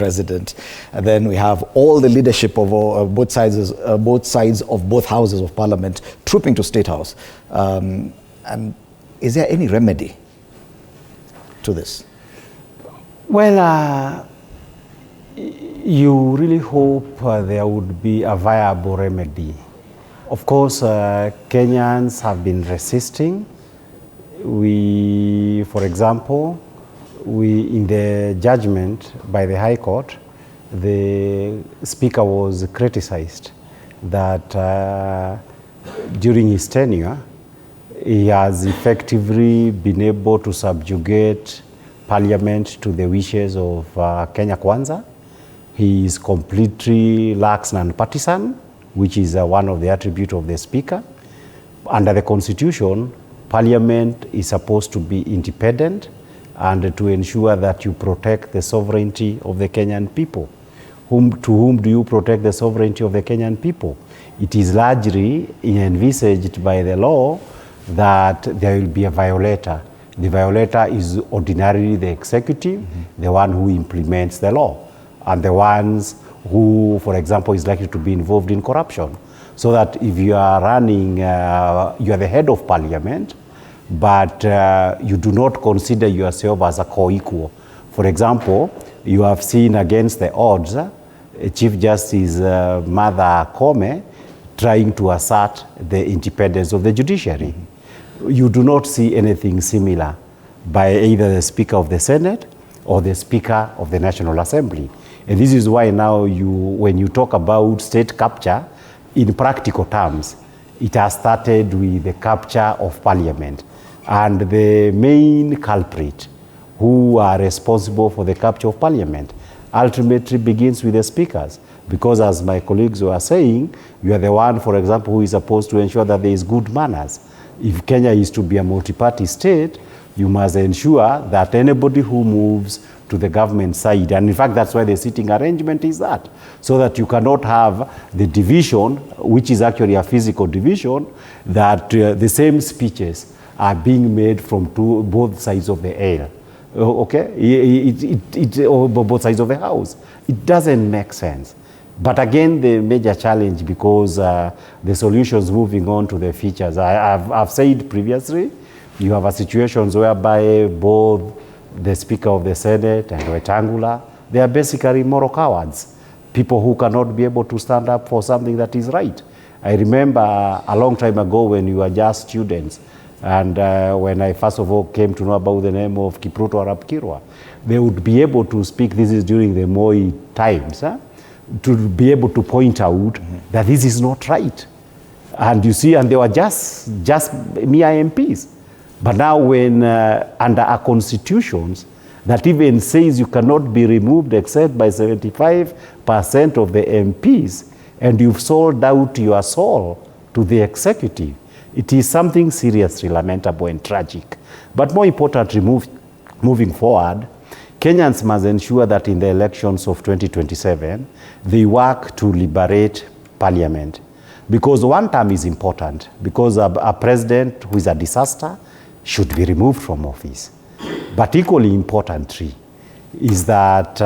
president, and then we have all the leadership of both sides of both houses of parliament trooping to State House. And is there any remedy to this? Well, you really hope there would be a viable remedy. Of course, Kenyans have been resisting. For example, in the judgment by the High Court, the Speaker was criticized that during his tenure, he has effectively been able to subjugate Parliament to the wishes of Kenya Kwanza. He is completely lax and partisan, which is one of the attributes of the Speaker. Under the Constitution, Parliament is supposed to be independent and to ensure that you protect the sovereignty of the Kenyan people. To whom do you protect the sovereignty of the Kenyan people? It is largely envisaged by the law that there will be a violator. The violator is ordinarily the executive, the one who implements the law, and the ones who, for example, is likely to be involved in corruption. So that if you are running, you are the head of Parliament, but you do not consider yourself as a co-equal. For example, you have seen against the odds, Chief Justice Martha Koome trying to assert the independence of the judiciary. You do not see anything similar by either the Speaker of the Senate or the Speaker of the National Assembly. And this is why now when you talk about state capture, in practical terms, it has started with the capture of Parliament. And the main culprit who are responsible for the capture of Parliament ultimately begins with the speakers. Because as my colleagues were saying, you are the one, for example, who is supposed to ensure that there is good manners. If Kenya is to be a multi-party state, you must ensure that anybody who moves to the government side, and in fact that's why the seating arrangement is that, so that you cannot have the division, which is actually a physical division, that the same speeches are being made from both sides of the aisle, okay? Or both sides of the house. It doesn't make sense. But again, the major challenge, because the solutions moving on to the features, I've said previously, you have a situations whereby both the Speaker of the Senate and Wetangula, they are basically moral cowards, people who cannot be able to stand up for something that is right. I remember a long time ago when we were just students, and when I first of all came to know about the name of Kipruto Arap Kirwa, they would be able to speak, this is during the Moi times, to be able to point out that this is not right. And you see, and they were just mere MPs. But now when under our constitutions that even says you cannot be removed except by 75% of the MPs, and you've sold out your soul to the executive, it is something seriously lamentable and tragic. But more importantly, moving forward, Kenyans must ensure that in the elections of 2027, they work to liberate Parliament. Because one term is important, because a president who is a disaster should be removed from office. But equally importantly is that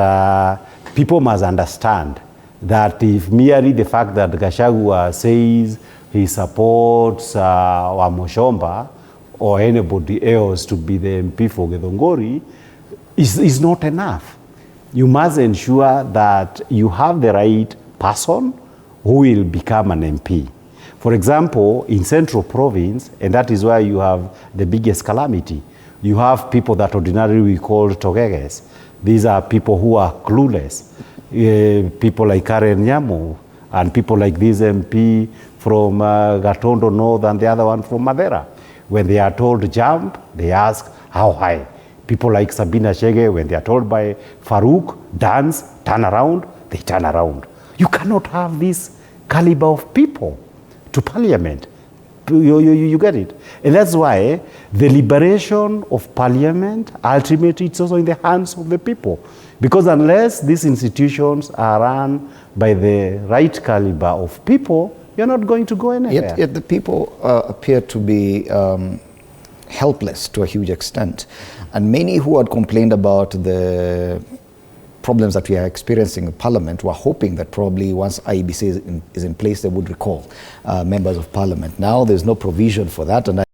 people must understand that if merely the fact that Gachagua says he supports Wamuchomba or anybody else to be the MP for Githunguri is not enough. You must ensure that you have the right person who will become an MP. For example, in Central Province, and that is where you have the biggest calamity, you have people that ordinarily we call togeges. These are people who are clueless. People like Karen Nyamu and people like this MP from Gatondo North and the other one from Madera. When they are told jump, they ask how high. People like Sabina Chege, when they are told by Farouk, dance, turn around, they turn around. You cannot have this caliber of people to Parliament. You get it? And that's why the liberation of Parliament, ultimately, it's also in the hands of the people. Because unless these institutions are run by the right caliber of people, you're not going to go anywhere. Yet the people appear to be helpless to a huge extent. And many who had complained about the problems that we are experiencing in Parliament, we're hoping that probably once IEBC is in place, they would recall members of Parliament. Now there's no provision for that, and